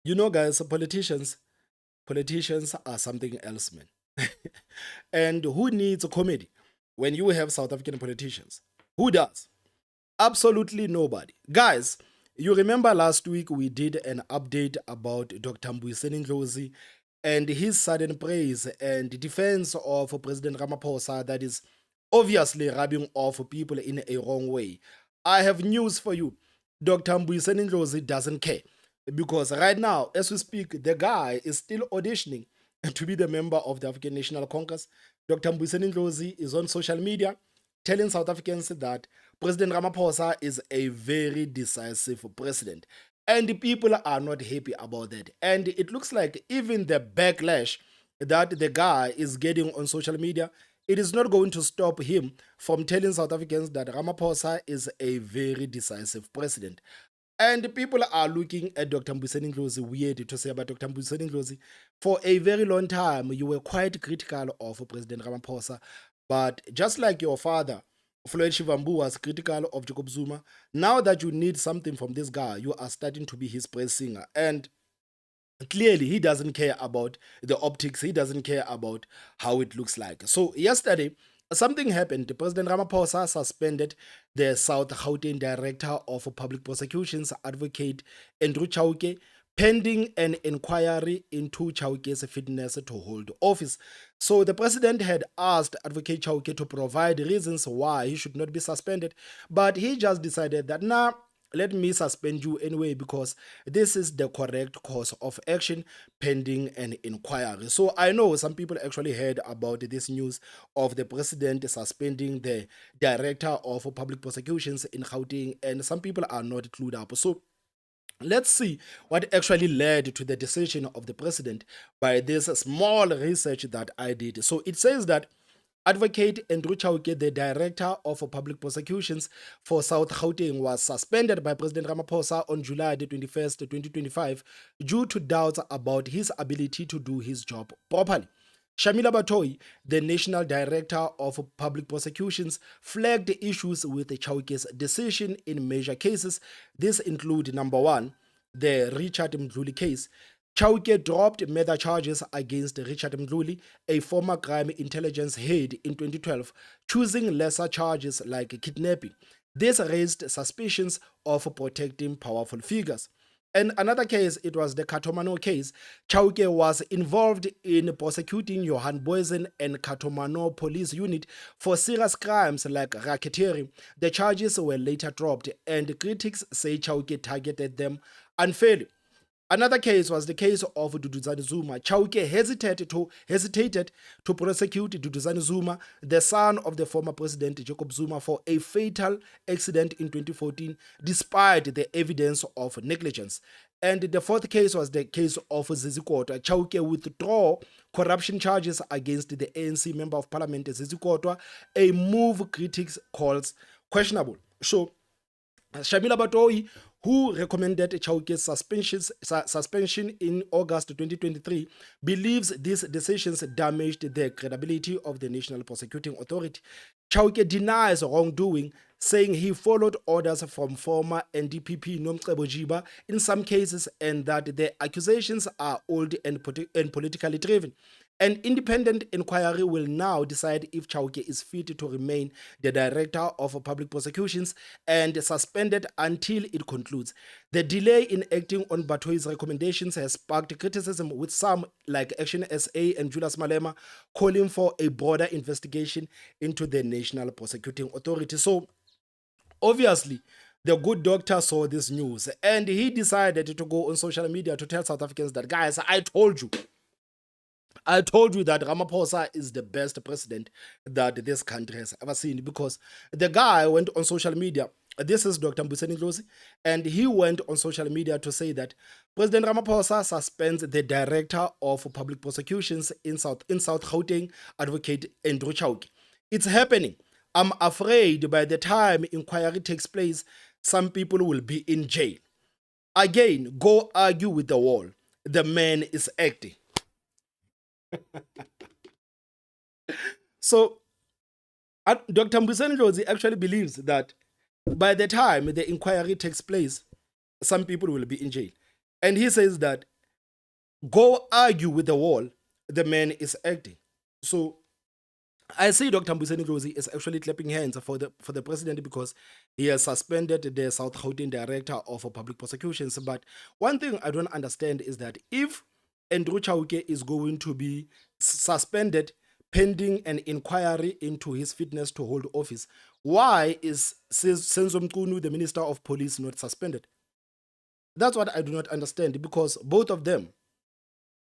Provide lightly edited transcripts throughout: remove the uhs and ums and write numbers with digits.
You know, guys, politicians are something else, man. And who needs a comedy when you have South African politicians? Who does? Absolutely nobody. Guys, you remember last week we did an update about Dr. Ndlozi and his sudden praise and defense of President Ramaphosa that is obviously rubbing off people in a wrong way. I have news for you. Dr. Ndlozi doesn't care because right now, as we speak, the guy is still auditioning to be the member of the African National Congress. Dr. Ndlozi is on social media telling South Africans that President Ramaphosa is a very decisive president. And the people are not happy about that. And it looks like even the backlash that the guy is getting on social media, it is not going to stop him from telling South Africans that Ramaphosa is a very decisive president. And people are looking at Dr. Ndlozi weird to say about Dr. Ndlozi. For a very long time, you were quite critical of President Ramaphosa. But just like your father, Floyd Shivambu, was critical of Jacob Zuma, now that you need something from this guy, you are starting to be his praise singer. And clearly, he doesn't care about the optics, he doesn't care about how it looks like. So, yesterday, something happened. President Ramaphosa suspended the South Gauteng Director of Public Prosecutions, Advocate Andrew Chauke, pending an inquiry into Chauke's fitness to hold office. So the president had asked Advocate Chauke to provide reasons why he should not be suspended, but he just decided that, nah, let me suspend you anyway because this is the correct course of action pending an inquiry. So I know some people actually heard about this news of the president suspending the director of public prosecutions in Gauteng, and some people are not clued up. So let's see what actually led to the decision of the president by this small research that I did. So it says that Advocate Andrew Chauke, the director of public prosecutions for South Gauteng, was suspended by President Ramaphosa on July the 21st, 2025, due to doubts about his ability to do his job properly. Shamila Batoi, the National Director of Public Prosecutions, flagged issues with Chauke's decision in major cases. This include number one, the Richard Ndlozi case. Chauke dropped murder charges against Richard Ndlozi, a former crime intelligence head, in 2012, choosing lesser charges like kidnapping. This raised suspicions of protecting powerful figures. And another case, it was the Katomano case. Chauke was involved in prosecuting Johan Boysen and Katomano police unit for serious crimes like racketeering. The charges were later dropped, and critics say Chauke targeted them unfairly. Another case was the case of Duduzane Zuma. Chauke hesitated to prosecute Duduzane Zuma, the son of the former president Jacob Zuma, for a fatal accident in 2014, despite the evidence of negligence. And the fourth case was the case of Zizikotwa. Chauke withdrew corruption charges against the ANC member of parliament Zizikotwa, a move critics calls questionable. So Shamila Batoi, who recommended Chauke's suspension in August 2023, believes these decisions damaged the credibility of the National Prosecuting Authority. Chauke denies wrongdoing, saying he followed orders from former NDPP Nomcebo Jiba in some cases and that the accusations are old and politically driven. An independent inquiry will now decide if Chauke is fit to remain the director of public prosecutions and suspended until it concludes. The delay in acting on Batoi's recommendations has sparked criticism, with some, like Action SA and Julius Malema, calling for a broader investigation into the National Prosecuting Authority. So, obviously, the good doctor saw this news and he decided to go on social media to tell South Africans that, guys, I told you that Ramaphosa is the best president that this country has ever seen, because the guy went on social media. This is Dr. Ndlozi, and he went on social media to say that President Ramaphosa suspends the director of public prosecutions in South Gauteng, Advocate Andrew Chauke. It's happening. I'm afraid by the time inquiry takes place, some people will be in jail. Again, go argue with the wall. The man is acting. So, Dr. Ndlozi actually believes that by the time the inquiry takes place, some people will be in jail. And he says that Go argue with the wall. The man is acting. So I see Dr. Ndlozi is actually clapping hands for the president because he has suspended the South Gauteng director of public prosecutions. But one thing I don't understand is that if Chauke is going to be suspended pending an inquiry into his fitness to hold office, why is Senzo Mchunu, the Minister of Police, not suspended? That's what I do not understand, because both of them,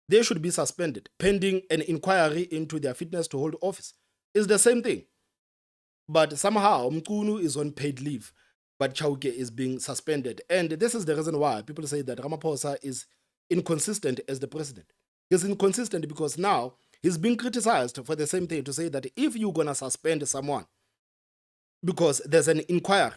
they should be suspended pending an inquiry into their fitness to hold office. It's the same thing. But somehow Mchunu is on paid leave, but Chauke is being suspended. And this is the reason why people say that Ramaphosa is inconsistent as the president. He's inconsistent because now he's being criticized for the same thing, to say that if you're going to suspend someone because there's an inquiry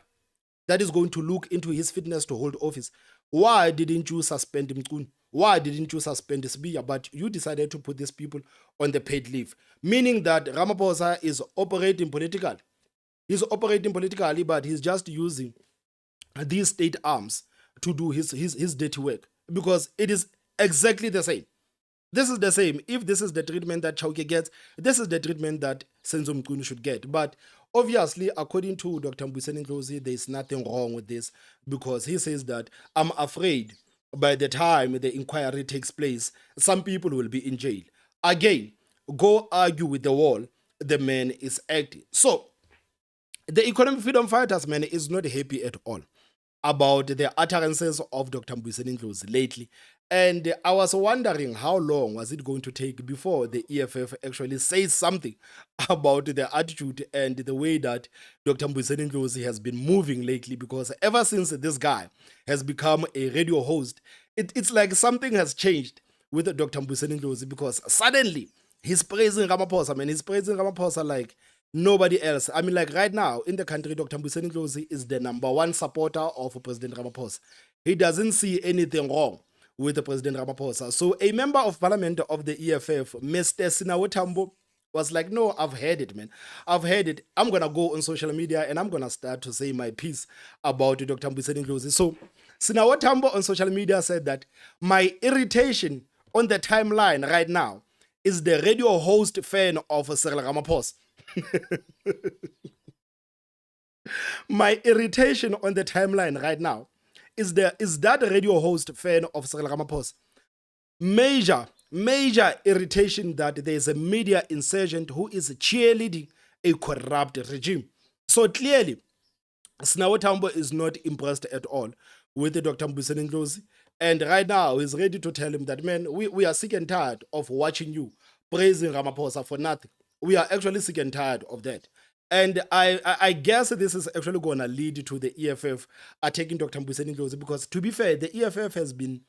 that is going to look into his fitness to hold office, why didn't you suspend Mchunu? Why didn't you suspend Sbiya? But you decided to put these people on the paid leave, meaning that Ramaphosa is operating politically. He's operating politically, but he's just using these state arms to do his dirty work, because it is exactly the same. This is the same. If this is the treatment that Chauke gets, this is the treatment that Senzo Mchunu should get. But obviously, according to Dr. Ndlozi, there is nothing wrong with this, because he says that I'm afraid by the time the inquiry takes place, some people will be in jail. Again, go argue with the wall. The man is acting. So, the economic freedom fighters, man, is not happy at all about the utterances of Dr. Ndlozi lately. And I was wondering how long was it going to take before the EFF actually says something about the attitude and the way that Dr. Ndlozi has been moving lately, because ever since this guy has become a radio host, it's like something has changed with Dr. Ndlozi, because suddenly he's praising Ramaphosa, man. He's praising Ramaphosa like nobody else. I mean, like right now in the country, Dr. Ndlozi is the #1 supporter of President Ramaphosa. He doesn't see anything wrong with the President Ramaphosa. So a member of parliament of the EFF, Mr. Tambo, was like, no, I've heard it, man. I've heard it. I'm going to go on social media and I'm going to start to say my piece about Dr. Ndlozi. So Tambo on social media said that my irritation on the timeline right now is the radio host fan of Cyril Ramaphosa. My irritation on the timeline right now is that radio host fan of Cyril Ramaphosa. Major irritation that there is a media insurgent who is cheerleading a corrupt regime. So clearly, Tambo is not impressed at all with Dr. Ndlozi. And right now, he's ready to tell him that, man, we are sick and tired of watching you praising Ramaphosa for nothing. We are actually sick and tired of that. And I guess this is actually going to lead to the EFF attacking Dr. Ndlozi, because to be fair, the EFF has been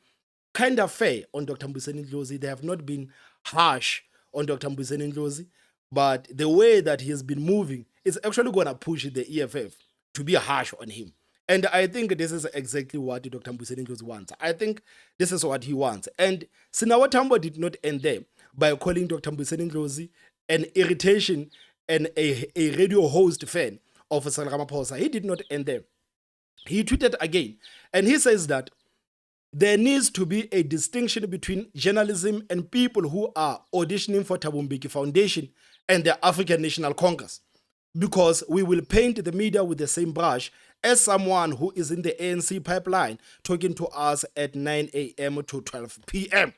kind of fair on Dr. Ndlozi. They have not been harsh on Dr. Ndlozi, but the way that he has been moving is actually going to push the EFF to be harsh on him. And I think this is exactly what Dr. Ndlozi wants. I think this is what he wants. And Tambo did not end there by calling Dr. Ndlozi an irritation and a radio host fan of Cyril Ramaphosa. He did not end there. He tweeted again, and he says that there needs to be a distinction between journalism and people who are auditioning for Thabo Mbeki Foundation and the African National Congress, because we will paint the media with the same brush as someone who is in the ANC pipeline talking to us at 9 a.m. to 12 p.m.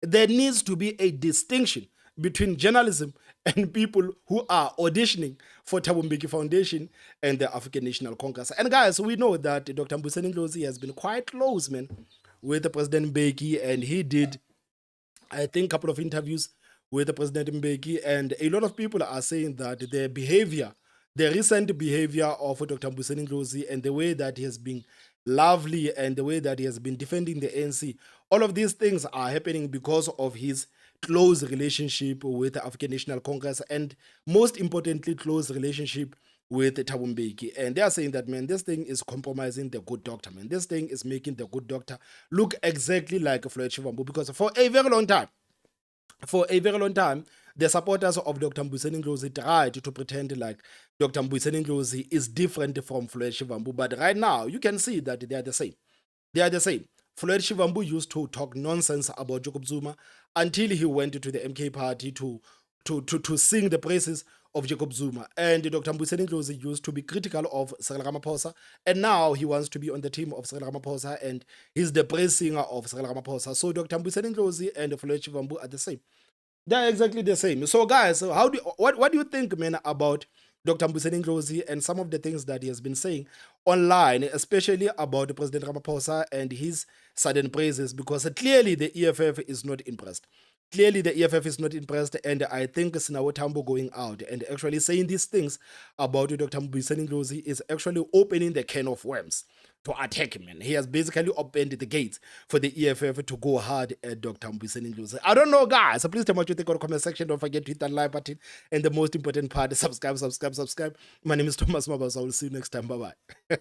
There needs to be a distinction between journalism and people who are auditioning for Thabo Mbeki Foundation and the African National Congress. And guys, we know that Dr. Ndlozi has been quite close, man, with the President Mbeki, and he did, I think, a couple of interviews with the President Mbeki, and a lot of people are saying that the recent behavior of Dr. Ndlozi and the way that he has been lovely and the way that he has been defending the ANC, all of these things are happening because of his close relationship with the African National Congress, and most importantly, close relationship with Thabo Mbeki. And they are saying that, man, this thing is compromising the good doctor, man. This thing is making the good doctor look exactly like Floyd Shivambu, because for a very long time, the supporters of Dr. Ndlozi tried to pretend like Dr. Ndlozi is different from Floyd Shivambu. But right now, you can see that they are the same. They are the same. Floyd Shivambu used to talk nonsense about Jacob Zuma until he went to the MK party to sing the praises of Jacob Zuma. And Dr. Ndlozi used to be critical of Cyril Ramaphosa, and now he wants to be on the team of Cyril Ramaphosa, and he's the praise singer of Cyril Ramaphosa. So Dr. Ndlozi and Floyd Shivambu are the same. They're exactly the same. So, guys, what do you think, man, about Dr. Ndlozi and some of the things that he has been saying online, especially about President Ramaphosa and his sudden praises? Because clearly the EFF is not impressed. Clearly, the EFF is not impressed, and I think Sinawo Tambo going out and actually saying these things about Dr. Ndlozi is actually opening the can of worms to attack him. And he has basically opened the gates for the EFF to go hard at Dr. Ndlozi. I don't know, guys. So please tell me what you think on the comment section. Don't forget to hit that like button. And the most important part, subscribe. My name is Thomas Mabas. I will see you next time. Bye-bye.